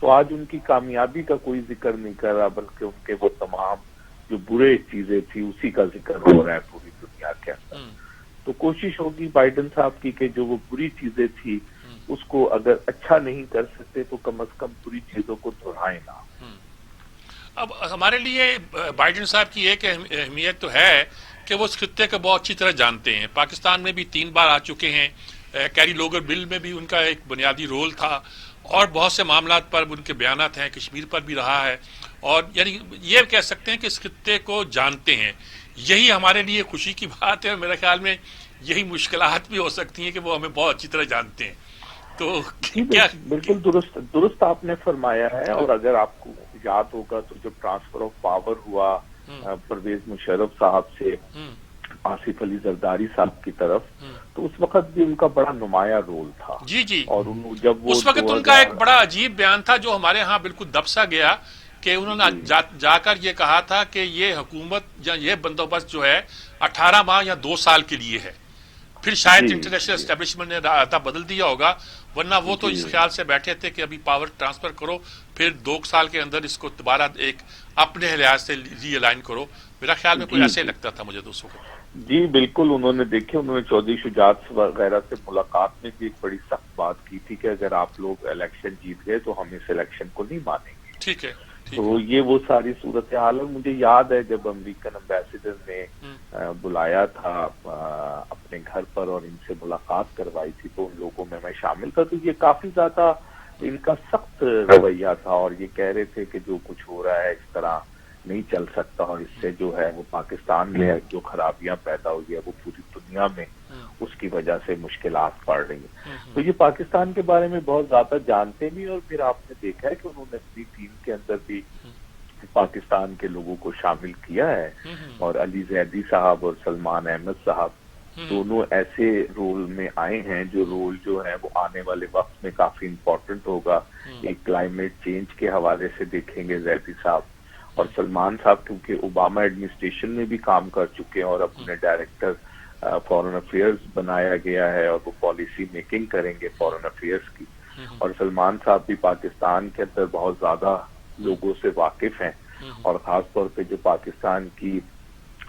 تو آج ان کی کامیابی کا کوئی ذکر نہیں کر رہا، بلکہ ان کے وہ تمام جو برے چیزیں تھی اسی کا ذکر ہو رہا ہے پوری دنیا کے اندر۔ تو کوشش ہوگی بائیڈن صاحب کی کہ جو وہ بری چیزیں تھی اس کو اگر اچھا نہیں کر سکتے تو کم از کم بری چیزوں کو دہرائیں نہ۔ اب ہمارے لیے بائیڈن صاحب کی ایک اہمیت تو ہے کہ وہ اس خطے کو بہت اچھی طرح جانتے ہیں، پاکستان میں بھی 3 بار آ چکے ہیں، کیری لوگر بل میں بھی ان کا ایک بنیادی رول تھا، اور بہت سے معاملات پر ان کے بیانات ہیں، کشمیر پر بھی رہا ہے، اور یعنی یہ کہہ سکتے ہیں کہ اس خطے کو جانتے ہیں۔ یہی ہمارے لیے خوشی کی بات ہے، اور میرے خیال میں یہی مشکلات بھی ہو سکتی ہیں کہ وہ ہمیں بہت اچھی طرح جانتے ہیں۔ تو کیا بالکل درست آپ نے فرمایا ہے، اور اگر آپ کو یاد ہوگا تو جب ٹرانسفر آف پاور ہوا پرویز مشرف صاحب سے آصف علی زرداری صاحب کی طرف، تو اس وقت بھی ان کا بڑا نمایاں رول تھا۔ جی اور جب وہ اس وقت ان کا ایک بڑا عجیب بیان تھا جو ہمارے ہاں بالکل دب سا گیا، کہ انہوں نے جا کر یہ کہا تھا کہ یہ حکومت یا یہ بندوبست جو ہے 18 ماہ یا 2 سال کے لیے ہے، پھر شاید انٹرنیشنل اسٹیبلشمنٹ نے راستہ بدل دیا ہوگا، ورنہ وہ تو اس خیال سے بیٹھے تھے کہ ابھی پاور ٹرانسفر کرو، پھر 2 سال کے اندر اس کو دوبارہ ایک اپنے لحاظ سے ری الائن کرو۔ میرا خیال میں کوئی ایسے ہی لگتا تھا مجھے تو اس وقت۔ جی بالکل، انہوں نے چودھری شجاعت وغیرہ سے ملاقات میں بھی ایک بڑی سخت بات کی تھی کہ اگر آپ لوگ الیکشن جیت گئے تو ہم اس الیکشن کو نہیں مانیں گے۔ ٹھیک ہے، تو یہ وہ ساری صورتحال ہے۔ مجھے یاد ہے جب امریکن امبیسڈر نے بلایا تھا اپنے گھر پر اور ان سے ملاقات کروائی تھی، تو ان لوگوں میں شامل تھا، تو یہ کافی زیادہ ان کا سخت رویہ تھا، اور یہ کہہ رہے تھے کہ جو کچھ ہو رہا ہے اس طرح نہیں چل سکتا، اور اس سے جو ہے وہ پاکستان میں جو خرابیاں پیدا ہوئی ہے وہ پوری دنیا میں اس کی وجہ سے مشکلات پڑ رہی ہیں۔ تو یہ پاکستان کے بارے میں بہت زیادہ جانتے بھی، اور پھر آپ نے دیکھا ہے کہ انہوں نے اپنی ٹیم کے اندر بھی پاکستان کے لوگوں کو شامل کیا ہے، اور علی زیدی صاحب اور سلمان احمد صاحب دونوں ایسے رول میں آئے ہیں جو رول جو ہے وہ آنے والے وقت میں کافی امپورٹنٹ ہوگا۔ ایک کلائمیٹ چینج کے حوالے سے دیکھیں گے زیدی صاحب، اور سلمان صاحب کیونکہ اوباما ایڈمنسٹریشن میں بھی کام کر چکے ہیں اور اب انہیں ڈائریکٹر فارن افیئرز بنایا گیا ہے، اور وہ پالیسی میکنگ کریں گے فارن افیئرز کی، اور سلمان صاحب بھی پاکستان کے اندر بہت زیادہ لوگوں سے واقف ہیں، اور خاص طور پہ جو پاکستان کی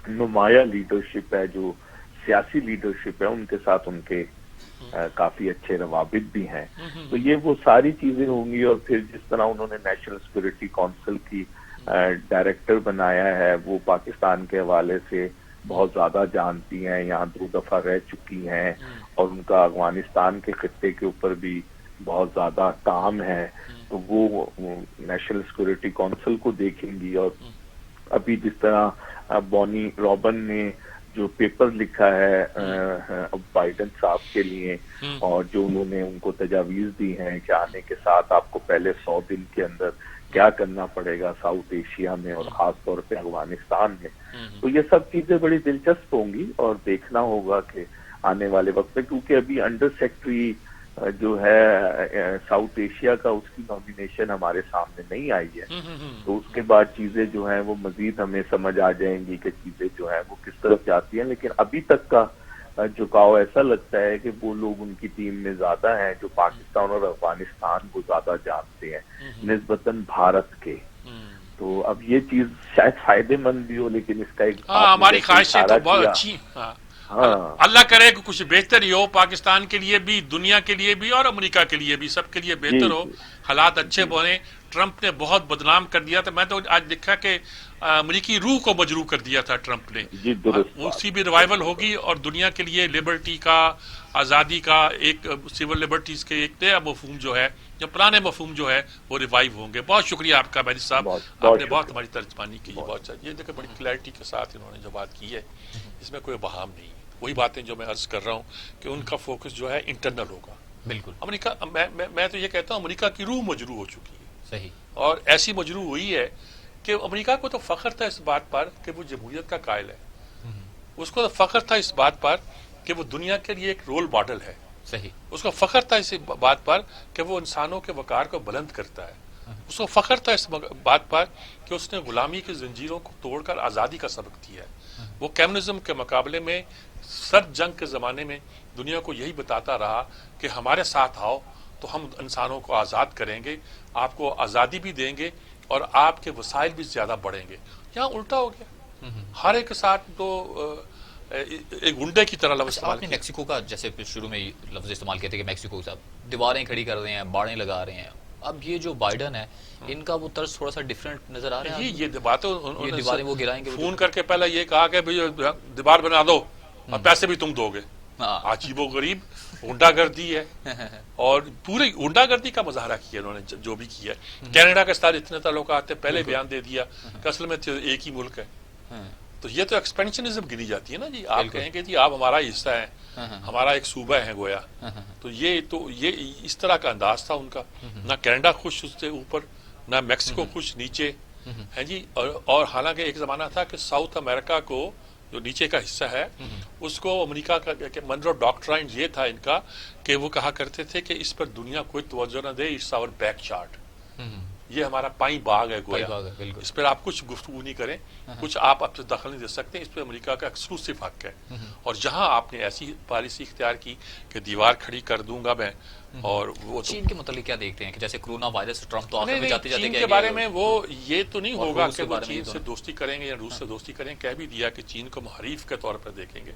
نمایاں لیڈرشپ ہے، جو سیاسی لیڈرشپ ہے، ان کے ساتھ ان کے کافی اچھے روابط بھی ہیں۔ تو یہ وہ ساری چیزیں ہوں گی، اور پھر جس طرح انہوں نے نیشنل سیکورٹی کونسل کی ڈائریکٹر بنایا ہے، وہ پاکستان کے حوالے سے بہت زیادہ جانتی ہیں، یہاں 2 دفعہ رہ چکی ہیں، اور ان کا افغانستان کے خطے کے اوپر بھی بہت زیادہ کام ہے، تو وہ نیشنل سیکورٹی کونسل کو دیکھیں گی۔ اور ابھی جس طرح بونی روبن نے جو پیپر لکھا ہے بائیڈن صاحب کے لیے، اور جو انہوں نے ان کو تجاویز دی ہیں کہ آنے کے ساتھ آپ کو پہلے 100 دن کے اندر کیا کرنا پڑے گا ساؤتھ ایشیا میں اور خاص طور پہ افغانستان میں، تو یہ سب چیزیں بڑی دلچسپ ہوں گی، اور دیکھنا ہوگا کہ آنے والے وقت میں، کیونکہ ابھی انڈر سیکرٹری جو ہے ساؤتھ ایشیا کا، اس کی نامینیشن ہمارے سامنے نہیں آئی ہے، تو اس کے بعد چیزیں جو ہیں وہ مزید ہمیں سمجھ آ جائیں گی کہ چیزیں جو ہیں وہ کس طرف جاتی ہیں، لیکن ابھی تک کا جھکاؤ ایسا لگتا ہے کہ وہ لوگ ان کی ٹیم میں زیادہ ہیں جو پاکستان اور افغانستان کو زیادہ جانتے ہیں نسبتاً بھارت کے۔ تو اب یہ چیز شاید فائدے مند بھی ہو، لیکن اس کا ایک ہماری خواہشیں تو بہت اچھی، اللہ کرے کہ کچھ بہتر ہی ہو پاکستان کے لیے بھی، دنیا کے لیے بھی، اور امریکہ کے لیے بھی، سب کے لیے بہتر ہو، حالات اچھے بنے۔ ٹرمپ نے بہت بدنام کر دیا تھا، میں تو آج دیکھا کہ امریکی روح کو مجروح کر دیا تھا ٹرمپ نے، اس کی بھی ریوائول ہوگی، اور دنیا کے لیے لبرٹی کا، آزادی کا، ایک سول لبرٹیز کے ایک نیا مفہوم جو ہے، جو پرانے مفہوم جو ہے وہ ریوائیو ہوں گے۔ بہت شکریہ آپ کا مہدی صاحب، آپ نے بہت ہماری ترجمانی کی، بہت یہ دیکھیں بڑی کلیئرٹی کے ساتھ انہوں نے جو بات کی ہے، اس میں کوئی بہام نہیں ہے، وہی باتیں جو میں عرض کر رہا ہوں کہ ان کا فوکس جو ہے انٹرنل ہوگا۔ بالکل امریکہ، میں تو یہ کہتا ہوں امریکہ کی روح مجروح ہو چکی ہے، صحیح، اور ایسی مجروح ہوئی ہے کہ امریکہ کو تو فخر تھا اس بات پر کہ وہ جمہوریت کا قائل ہے، اس کو تو فخر تھا اس بات پر کہ وہ دنیا کے لیے ایک رول ماڈل ہے، صحیح، اس کو فخر تھا اس بات پر کہ وہ انسانوں کے وقار کو بلند کرتا ہے، اس کو فخر تھا اس بات پر کہ اس نے غلامی کی زنجیروں کو توڑ کر آزادی کا سبق دیا ہے۔ وہ کمیونزم کے مقابلے میں سرد جنگ کے زمانے میں دنیا کو یہی بتاتا رہا کہ ہمارے ساتھ آؤ تو ہم انسانوں کو آزاد کریں گے، آپ کو آزادی بھی دیں گے اور آپ کے وسائل بھی زیادہ بڑھیں گے. یہاں الٹا ہو گیا، ہر ایک کے ساتھ تو ایک گنڈے کی طرح لفظ استعمال آپ نے کیا. میکسیکو کا جیسے شروع میں لفظ استعمال کیا تھا کہ میکسیکو صاحب دیواریں کھڑی کر رہے ہیں، باڑیں لگا رہے ہیں. اب یہ جو بائیڈن ہے ان کا وہ طرز تھوڑا سا ڈفرینٹ نظر آ رہا ہے. یہ باتیں یہ دیواریں وہ گرائیں گے، فون کر کے پہلے یہ کہا کہ دیوار بنا دو اور پیسے بھی تم دو گے. عجیب و غریب غنڈا گردی ہے، اور پوری غنڈا گردی کا مظاہرہ کیا انہوں نے جو بھی کیا. کینیڈا کے ساتھ اتنے تعلقات تھے، پہلے بیان دے دیا کہ اصل میں ایک ہی ملک ہے. تو یہ تو ایکسپینشنزم گنی جاتی ہے نا جی. آپ کہیں کہ جی آپ ہمارا حصہ ہیں، ہمارا ایک صوبہ ہے گویا. تو یہ اس طرح کا انداز تھا ان کا. نہ کینیڈا خوش اس سے اوپر، نہ میکسیکو خوش نیچے ہے جی. اور حالانکہ ایک زمانہ تھا کہ ساؤتھ امریکہ کو جو نیچے کا حصہ ہے اس کو امریکہ کا منرو ڈاکٹرائن یہ تھا ان کا کہ وہ کہا کرتے تھے کہ اس پر دنیا کوئی توجہ نہ دے، اٹس آور بیک یارڈ. یہ ہمارا پائی باغ ہے گویا، اس پر آپ کچھ گفتگو نہیں کریں، کچھ آپ اب سے دخل نہیں دے سکتے، اس پہ امریکہ کا ایکسکلوسیو حق ہے. اور جہاں آپ نے ایسی پالیسی اختیار کی کہ دیوار کھڑی کر دوں گا میں، اور وہ چین کے متعلق کیا دیکھتے ہیں کہ جیسے کرونا وائرس ٹرمپ تو آخر میں جاتے جاتے چین کے بارے میں وہ یہ تو نہیں ہوگا کہ وہ چین سے دوستی کریں گے یا روس سے دوستی کریں. کہہ بھی دیا کہ چین کو ہم حریف کے طور پر دیکھیں گے،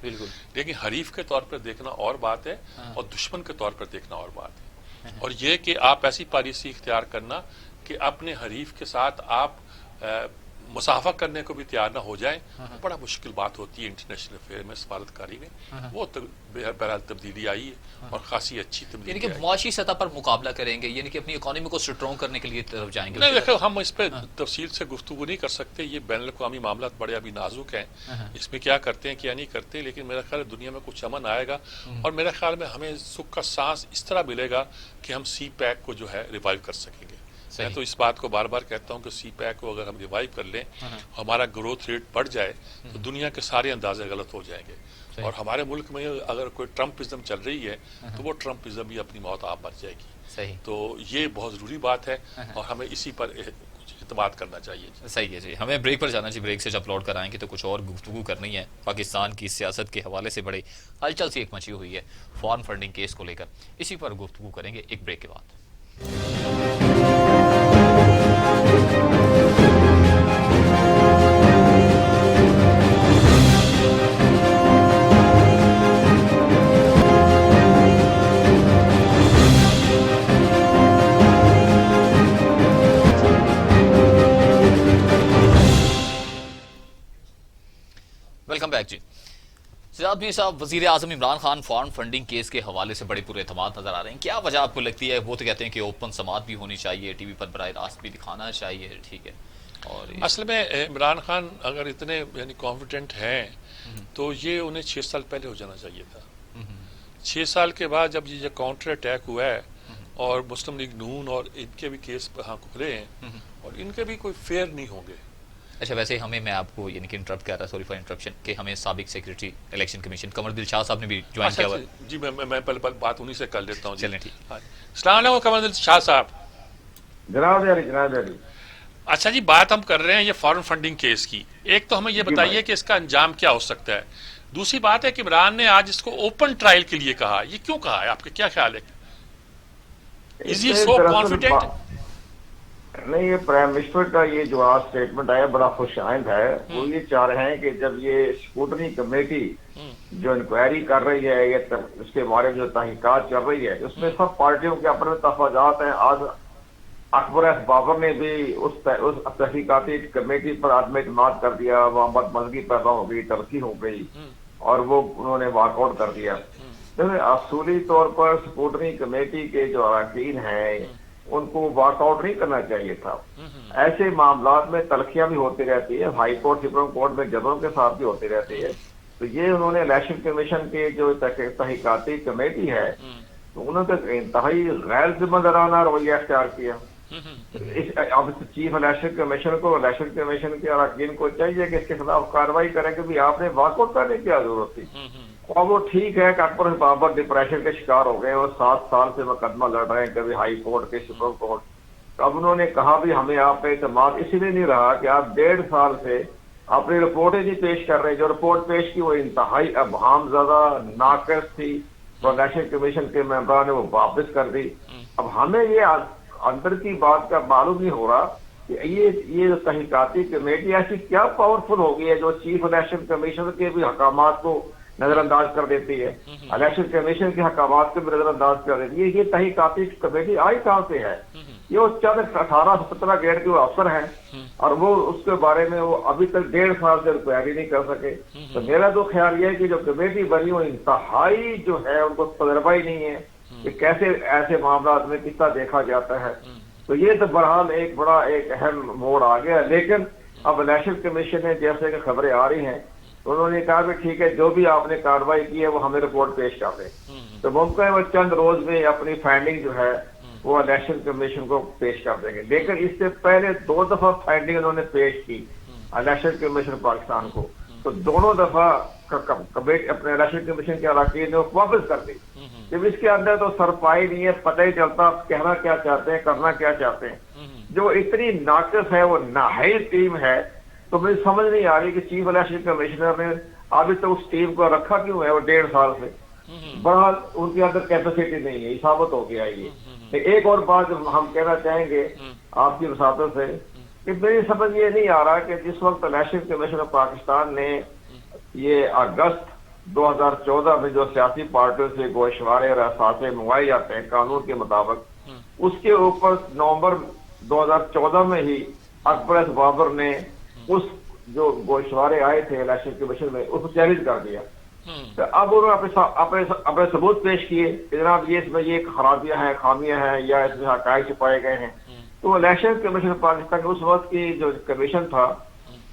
لیکن حریف کے طور پر دیکھنا اور بات ہے اور دشمن کے طور پر دیکھنا اور بات ہے. اور یہ کہ آپ ایسی پالیسی اختیار کرنا کہ اپنے حریف کے ساتھ آپ مصافحہ کرنے کو بھی تیار نہ ہو جائیں، بڑا مشکل بات ہوتی ہے انٹرنیشنل افیئر میں. سفارتکاری میں وہ بہرحال تبدیلی آئی ہے اور خاصی اچھی تبدیلی، یعنی کہ معاشی سطح پر مقابلہ کریں گے، یعنی کہ اپنی اکانومی کو اسٹرانگ کرنے کے لیے طرف جائیں گے. نہیں دیکھو، ہم اس پہ تفصیل سے گفتگو نہیں کر سکتے، یہ بین الاقوامی معاملات بڑے ابھی نازک ہیں. اس میں کیا کرتے ہیں کیا نہیں کرتے، لیکن میرا خیال ہے دنیا میں کچھ امن آئے گا. اور میرے خیال میں ہمیں سکھ کا سانس اس طرح ملے گا کہ ہم سی پیک کو جو ہے ریوائیو کر سکیں گے. میں تو اس بات کو بار بار کہتا ہوں کہ سی پیک کو اگر ہم ریوائیو کر لیں، ہمارا گروتھ ریٹ بڑھ جائے تو دنیا کے سارے اندازے غلط ہو جائیں گے. اور ہمارے ملک میں اگر کوئی ٹرمپزم چل رہی ہے تو وہ ٹرمپزم بھی اپنی موت آپ مر جائے گی. تو یہ بہت ضروری بات ہے اور ہمیں اسی پر اعتماد کرنا چاہیے. صحیح ہے جی. ہمیں بریک پر جانا چاہیے. بریک سے جب لوٹ کر آئیں گے تو کچھ اور گفتگو کرنی ہے. پاکستان کی سیاست کے حوالے سے بڑی ہلچل سی ایک مچی ہوئی ہے فارن فنڈنگ کیس کو لے کر. اسی پر گفتگو کریں گے ایک بریک کے بعد. ویلکم بیک جی. سجاد میر صاحب، وزیر اعظم Imran Khan foreign funding case کے حوالے سے بڑے پورے اعتماد نظر آ رہے ہیں. کیا وجہ آپ کو لگتی ہے؟ وہ تو کہتے ہیں کہ اوپن سماعت بھی ہونی چاہیے، ٹی وی پر براہ راست بھی دکھانا چاہیے، ٹھیک ہے. اور اصل میں عمران خان اگر اتنے یعنی کانفیڈنٹ ہیں تو یہ انہیں 6 سال پہلے ہو جانا چاہیے تھا. 6 سال کے بعد جب یہ کاؤنٹر اٹیک ہوا ہے اور مسلم لیگ نون اور ان کے بھی کیس ہاں کھلے ہیں اور ان کے بھی کوئی فیئر نہیں ہوں گے. اچھا، ویسے ہمیں میں آپ کو یعنی کہ انٹرپٹ کر رہا، سوری فار انٹرپشن، کہ ہمیں سابق سیکریٹری الیکشن کمیشن قمر دل شاہ صاحب نے بھی جوائن کیا ہوا ہے. جی میں پہلے بات انہی سے کر لیتا ہوں. چلیں ٹھیک. السلام علیکم قمر دل شاہ صاحب. جناب علی. اچھا جی، بات ہم کر رہے ہیں یہ فارن فنڈنگ کیس کی. ایک تو ہمیں یہ بتائیے کہ اس کا انجام کیا ہو سکتا ہے. دوسری بات ہے کہ عمران نے آج اس کو اوپن ٹرائل کے لیے کہا. یہ کیوں کہا ہے؟ آپ کا کیا خیال ہے؟ از ہی سو کانفیڈنٹ؟ نہیں، یہ پرائم منسٹر کا یہ جو آج اسٹیٹمنٹ آیا بڑا خوش آئند ہے. وہ یہ چاہ رہے ہیں کہ جب یہ اسکوٹنی کمیٹی جو انکوائری کر رہی ہے یا اس کے بارے میں جو تحقیقات چل رہی ہے اس میں سب پارٹیوں کے اپنے تفاوضات ہیں. آج اکبر ایس بابر نے بھی اس تحقیقاتی کمیٹی پر عدم اعتماد کر دیا. محمد مزگی پیدا ہو گئی، تلخی ہو گئی اور وہ انہوں نے واک آؤٹ کر دیا. اصولی طور پر اسکوٹنی کمیٹی کے جو اراکین ہیں ان کو واک آؤٹ نہیں کرنا چاہیے تھا. ایسے معاملات میں تلخیاں بھی ہوتی رہتی ہے، ہائی کورٹ سپریم کورٹ میں ججوں کے ساتھ بھی ہوتی رہتی ہے. تو یہ انہوں نے الیکشن کمیشن کی جو تحقیقاتی کمیٹی ہے تو انہوں نے انتہائی غیر ذمہ دارانہ رویہ اختیار کیا. اب چیف الیکشن کمیشن کو، الیکشن کمیشن کے اراکین کو چاہیے کہ اس کے خلاف کارروائی کریں کہ آپ نے واک آؤٹ کرنے کی کیا ضرورت تھی. اور وہ ٹھیک ہے کہ اکبر بابر ڈپریشن کے شکار ہو گئے اور 7 سال سے مقدمہ لڑ رہے ہیں، کبھی ہائی کورٹ کے سپریم کورٹ. اب انہوں نے کہا بھی ہمیں آپ پہ اعتماد اسی لیے نہیں رہا کہ آپ 1.5 سال سے اپنی رپورٹیں نہیں پیش کر رہے. جو رپورٹ پیش کی وہ انتہائی ابہام زدہ، ناقص تھی تو الیکشن کمیشن کے ممبران نے وہ واپس کر دی. اب ہمیں یہ اندر کی بات کا معلوم نہیں ہو رہا کہ یہ تحقیقاتی کمیٹی ایسی کیا پاورفل ہو گئی ہے جو چیف الیکشن کمیشن کے بھی حکامات کو نظر انداز کر دیتی ہے, الیکشن کمیشن کے حکامات کو بھی نظر انداز کر دیتی ہے. یہ تحقیقاتی کمیٹی آئی کہاں سے ہے؟ یہ وہ چند 18-17 گریڈ کے وہ افسر ہیں اور وہ اس کے بارے میں وہ ابھی تک 1.5 سال سے انکوائری نہیں کر سکے. تو میرا تو خیال یہ ہے کہ جو کمیٹی بنی وہ انتہائی جو ہے ان کو تجربہ ہی نہیں ہے کہ کیسے ایسے معاملات میں کس طرح دیکھا جاتا ہے. تو یہ تو بہرحال ایک بڑا ایک اہم موڑ آ گیا. لیکن اب الیکشن کمیشن نے جیسے کہ خبریں آ رہی ہیں تو انہوں نے کہا کہ ٹھیک ہے جو بھی آپ نے کارروائی کی ہے وہ ہمیں رپورٹ پیش کر دیں. تو ممکن ہے وہ چند روز میں اپنی فائنڈنگ جو ہے وہ الیکشن کمیشن کو پیش کر دیں گے. لیکن اس سے پہلے 2 دفعہ فائنڈنگ انہوں نے پیش کی الیکشن کمیشن پاکستان کو, تو دونوں دفعہ اپنے الیکشن کمیشن کے اراکین نے واپس کر دی. جب اس کے اندر تو سرپائی نہیں ہے, پتہ ہی چلتا کہنا کیا چاہتے ہیں, کرنا کیا چاہتے ہیں. جو اتنی ناقص ہے وہ نااہل ٹیم ہے, تو مجھے سمجھ نہیں آ رہی کہ چیف الیکشن کمشنر نے ابھی تک اس ٹیم کو رکھا کیوں ہے. وہ 1.5 سال سے بہرحال ان کے اندر کیپیسٹی نہیں ہے, ثابت ہو گیا یہ. ایک اور بات ہم کہنا چاہیں گے آپ کی وساطت سے کہ میری سمجھ یہ نہیں آ رہا کہ جس وقت الیکشن کمیشن آف پاکستان نے یہ اگست 2014 میں جو سیاسی پارٹیوں سے گوشوارے اور اثاثے منگوائے جاتے ہیں قانون کے مطابق, اس کے اوپر نومبر 2014 میں ہی اکبر ایس بابر نے اس جو گوشوارے آئے تھے الیکشن کمیشن میں اس کو چیلنج کر دیا. تو اب انہوں نے اپنے ثبوت پیش کیے کہ جناب یہ اس میں یہ خرابیاں ہیں, خامیاں ہیں, یا اس میں حقائق چھپائے گئے ہیں. تو الیکشن کمیشن پاکستان کے اس وقت کی جو کمیشن تھا,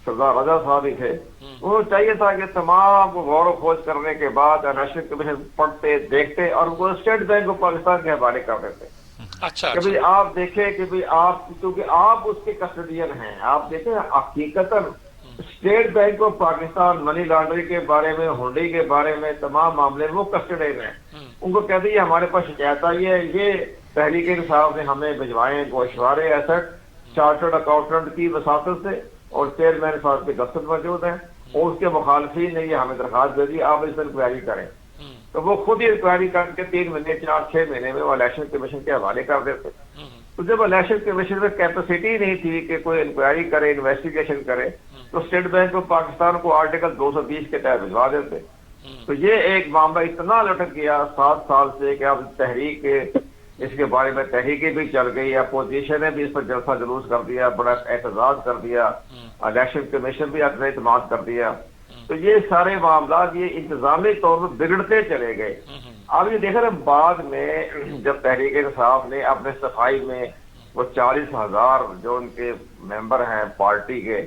سردار رضا صاحب ہی تھے, انہوں نے چاہیے تھا کہ تمام غور و خوض کرنے کے بعد الیکشن کمیشن پڑھتے دیکھتے اور وہ اسٹیٹ بینک آف پاکستان کے حوالے کر دیتے. اچھا کہ بھائی آپ دیکھیں کہ بھائی آپ کیونکہ آپ اس کے کسٹڈین ہیں, آپ دیکھیں حقیقتاً State Bank of Pakistan money laundering کے بارے میں, ہنڈی کے بارے میں, تمام معاملے میں وہ کسٹڈین ہیں. ان کو کہتے ہیں ہمارے پاس شکایت آئی ہے, یہ تحریک انصاف نے ہمیں بھجوائے گوشوارے ایسٹ چارٹرڈ اکاؤنٹنٹ کی وساطت سے اور چیئرمین صاحب کے دفتر موجود ہیں, اور اس کے مخالفین نے یہ ہمیں درخواست دے دی آپ اس پر انکوائری کریں. تو وہ خود ہی انکوائری کر کے 3 مہینے 4-6 مہینے میں وہ الیکشن کمیشن کے حوالے کر دیتے. تو جب الیکشن کمیشن میں کیپیسٹی نہیں تھی کہ کوئی انکوائری کرے, انویسٹیگیشن کرے, تو اسٹیٹ بینک آف پاکستان کو آرٹیکل 220 کے تحت بھجوا دیتے. تو یہ ایک معاملہ اتنا لٹک گیا 7 سال سے کہ اب تحریک اس کے بارے میں تحریکیں بھی چل گئی, اپوزیشن نے بھی اس پر جلسہ جلوس کر دیا, بڑا احتجاج کر دیا, الیکشن کمیشن بھی اپنا اعتماد کر دیا. تو یہ سارے معاملات یہ انتظامی طور پر بگڑتے چلے گئے. اب یہ دیکھیں نا بعد میں جب تحریک انصاف نے اپنے صفائی میں وہ 40,000 جو ان کے ممبر ہیں پارٹی کے,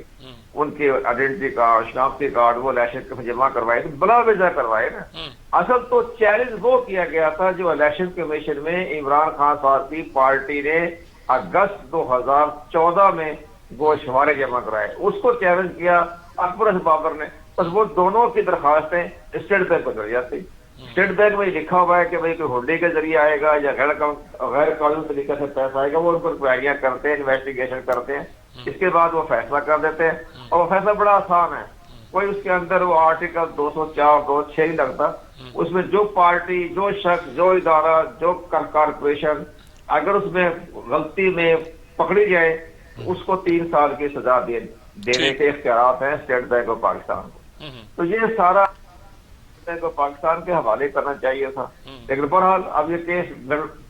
ان کے آئیڈینٹی کارڈ, شناختی کارڈ وہ الیکشن میں جمع کروائے تھے, بلا وجہ کروائے نا. اصل تو چیلنج وہ کیا گیا تھا جو الیکشن کمیشن میں عمران خان صاحب کی پارٹی نے اگست 2014 میں گوشوارے جمع کرائے, اس کو چیلنج کیا اکبر ایس بابر نے. بس وہ دونوں کی درخواستیں اسٹیٹ بینک کو چل جاتی. اسٹیٹ بینک میں لکھا ہوا ہے کہ بھائی کوئی ہنڈی کے ذریعے آئے گا یا غیر قانونی طریقے سے پیسہ آئے گا, وہ ان پر انکوائریاں کرتے ہیں, انویسٹیگیشن کرتے ہیں, اس کے بعد وہ فیصلہ کر دیتے ہیں. اور وہ فیصلہ بڑا آسان ہے, کوئی اس کے اندر وہ آرٹیکل 204 206 نہیں لگتا. اس میں جو پارٹی, جو شخص, جو ادارہ, جو کارپوریشن اگر اس میں غلطی میں پکڑی جائے اس کو 3 سال کی سزا دینے کے اختیارات ہیں اسٹیٹ بینک آف پاکستان کو. تو یہ سارا کو پاکستان کے حوالے کرنا چاہیے تھا, لیکن بہرحال اب یہ کیس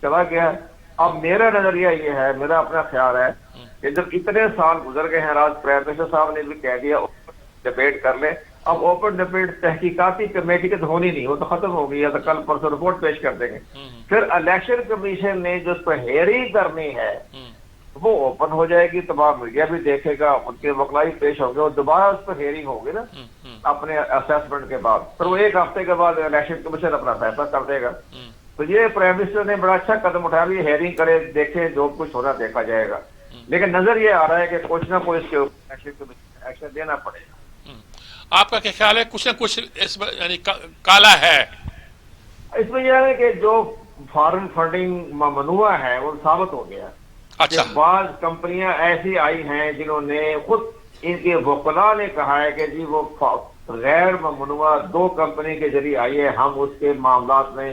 چلا گیا ہے. اب میرا نظریہ یہ ہے, میرا اپنا خیال ہے کہ جب اتنے سال گزر گئے ہیں, راج پرائم منسٹر صاحب نے بھی کہہ دیا ڈبیٹ کر لیں. اب اوپن ڈبیٹ تحقیقاتی کمیٹی کی تو ہونی نہیں, وہ تو ختم ہو گئی ہے, تو کل پرسوں رپورٹ پیش کر دیں گے. پھر الیکشن کمیشن نے جو اس پر ہیئرنگ کرنی ہے وہ اوپن ہو جائے گی, تمام میڈیا بھی دیکھے گا, ان کے وکلائی پیش ہوں گے, اور دوبارہ اس پر ہیئرنگ ہوگی نا اپنے اسیسمنٹ کے بعد. پھر وہ 1 ہفتے کے بعد الیکشن کمیشن اپنا فیصلہ کر دے گا. تو یہ پرائم منسٹر نے بڑا اچھا قدم اٹھا لیا, ہیئرنگ کرے, دیکھے, جو کچھ ہونا دیکھا جائے گا. لیکن نظر یہ آ رہا ہے کہ کچھ نہ کچھ اس کے اوپر ایکشن دینا پڑے گا. آپ کا کیا خیال ہے, کچھ نہ کچھ اس میں یعنی کالا ہے اس میں؟ یہ ہے کہ جو فارن فنڈنگ ممنوع ہے وہ ثابت ہو گیا. اچھا, بعض کمپنیاں ایسی آئی ہیں جنہوں نے خود ان کے وکلاء نے کہا ہے کہ جی وہ غیر ممنوع 2 کمپنی کے ذریعے آئی ہے, ہم اس کے معاملات میں